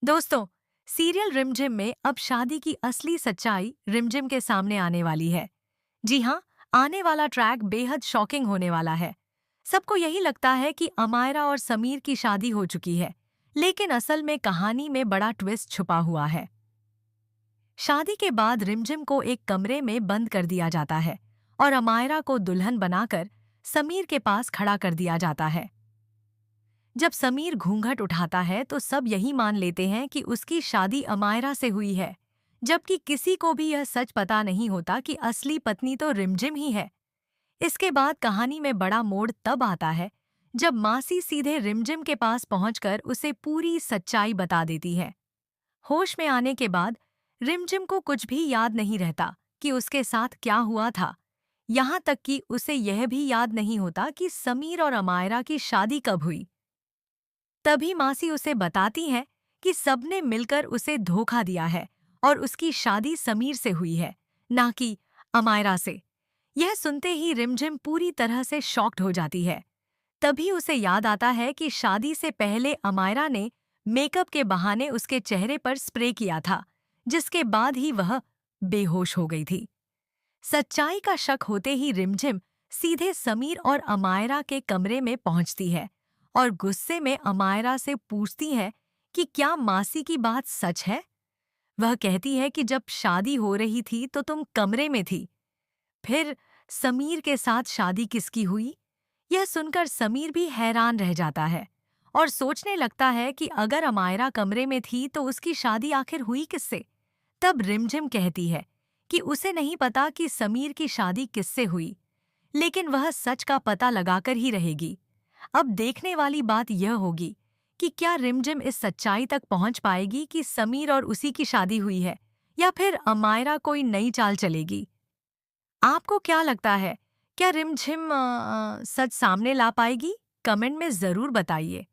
दोस्तों, सीरियल रिमझिम में अब शादी की असली सच्चाई रिमझिम के सामने आने वाली है। जी हाँ, आने वाला ट्रैक बेहद शॉकिंग होने वाला है। सबको यही लगता है कि अमायरा और समीर की शादी हो चुकी है, लेकिन असल में कहानी में बड़ा ट्विस्ट छुपा हुआ है। शादी के बाद रिमझिम को एक कमरे में बंद कर दिया जाता है और अमायरा को दुल्हन बनाकर समीर के पास खड़ा कर दिया जाता है। जब समीर घूंघट उठाता है तो सब यही मान लेते हैं कि उसकी शादी अमायरा से हुई है, जबकि किसी को भी यह सच पता नहीं होता कि असली पत्नी तो रिमझिम ही है। इसके बाद कहानी में बड़ा मोड़ तब आता है जब मासी सीधे रिमझिम के पास पहुंचकर उसे पूरी सच्चाई बता देती है। होश में आने के बाद रिमझिम को कुछ भी याद नहीं रहता कि उसके साथ क्या हुआ था। यहाँ तक कि उसे यह भी याद नहीं होता कि समीर और अमायरा की शादी कब हुई। तभी मासी उसे बताती है कि सबने मिलकर उसे धोखा दिया है और उसकी शादी समीर से हुई है, ना कि अमायरा से। यह सुनते ही रिमझिम पूरी तरह से शॉक्ड हो जाती है। तभी उसे याद आता है कि शादी से पहले अमायरा ने मेकअप के बहाने उसके चेहरे पर स्प्रे किया था, जिसके बाद ही वह बेहोश हो गई थी। सच्चाई का शक होते ही रिमझिम सीधे समीर और अमायरा के कमरे में पहुंचती है और गुस्से में अमायरा से पूछती है कि क्या मासी की बात सच है। वह कहती है कि जब शादी हो रही थी तो तुम कमरे में थी। फिर समीर के साथ शादी किसकी हुई? यह सुनकर समीर भी हैरान रह जाता है और सोचने लगता है कि अगर अमायरा कमरे में थी तो उसकी शादी आखिर हुई किससे। तब रिमझिम कहती है कि उसे नहीं पता कि समीर की शादी किससे हुई, लेकिन वह सच का पता लगाकर ही रहेगी। अब देखने वाली बात यह होगी कि क्या रिमझिम इस सच्चाई तक पहुंच पाएगी कि समीर और उसी की शादी हुई है, या फिर अमायरा कोई नई चाल चलेगी। आपको क्या लगता है, क्या रिमझिम सच सामने ला पाएगी? कमेंट में ज़रूर बताइए।